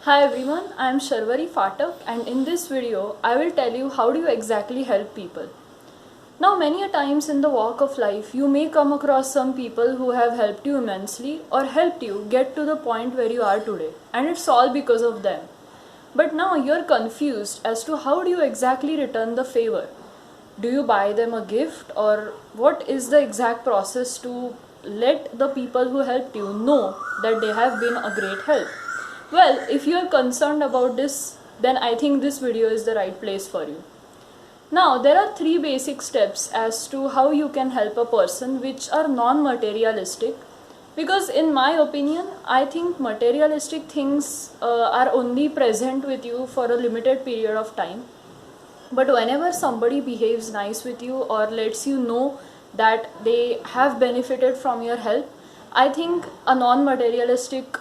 Hi everyone, I am Sharvari Phatak and in this video I will tell you how do you exactly help people. Now many a times in the walk of life you may come across some people who have helped you immensely or helped you get to the point where you are today, and it's all because of them. But now you're confused as to how do you exactly return the favor. Do you buy them a gift, or what is the exact process to let the people who helped you know that they have been a great help? Well, if you are concerned about this, then I think this video is the right place for you. Now, there are three basic steps as to how you can help a person which are non-materialistic, because in my opinion, I think materialistic things are only present with you for a limited period of time. But whenever somebody behaves nice with you or lets you know that they have benefited from your help, I think a non-materialistic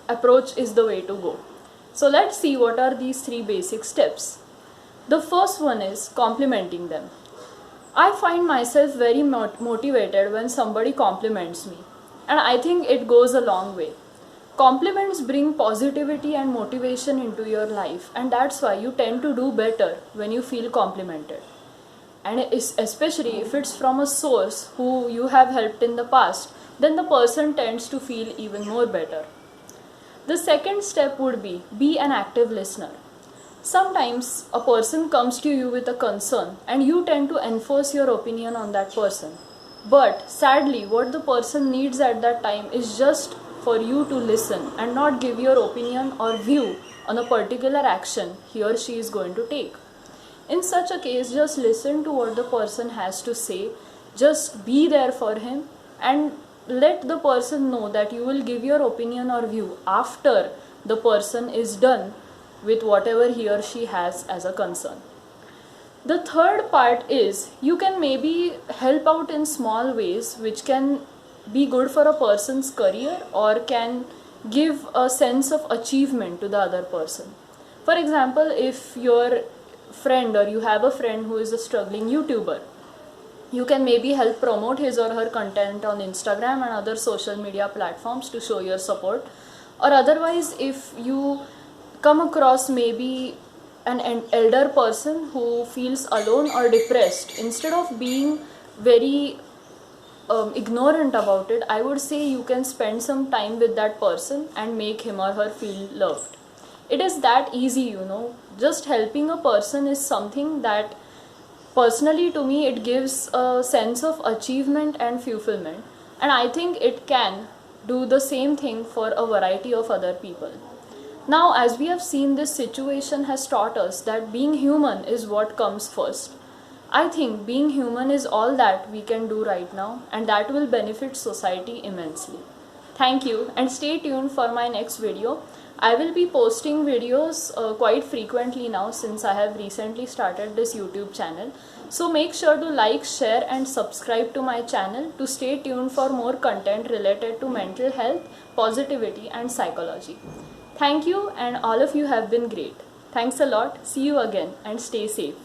approach is the way to go. So let's see what are these three basic steps. The first one is complimenting them. I find myself very motivated when somebody compliments me, and I think it goes a long way. Compliments bring positivity and motivation into your life, and that's why you tend to do better when you feel complimented. And especially if it's from a source who you have helped in the past, then the person tends to feel even more better. The second step would be an active listener. Sometimes a person comes to you with a concern and you tend to enforce your opinion on that person. But sadly, what the person needs at that time is just for you to listen and not give your opinion or view on a particular action he or she is going to take. In such a case, just listen to what the person has to say, just be there for him, and let the person know that you will give your opinion or view after the person is done with whatever he or she has as a concern. The third part is you can maybe help out in small ways which can be good for a person's career or can give a sense of achievement to the other person. For example, if your friend or you have a friend who is a struggling YouTuber, you can maybe help promote his or her content on Instagram and other social media platforms to show your support. Or otherwise, if you come across maybe an elder person who feels alone or depressed, instead of being very ignorant about it, I would say you can spend some time with that person and make him or her feel loved. It is that easy, just helping a person is something that personally, to me, it gives a sense of achievement and fulfillment, and I think it can do the same thing for a variety of other people. Now, as we have seen, this situation has taught us that being human is what comes first. I think being human is all that we can do right now, and that will benefit society immensely. Thank you, and stay tuned for my next video. I will be posting videos quite frequently now since I have recently started this YouTube channel. So make sure to like, share and subscribe to my channel to stay tuned for more content related to mental health, positivity and psychology. Thank you, and all of you have been great. Thanks a lot. See you again and stay safe.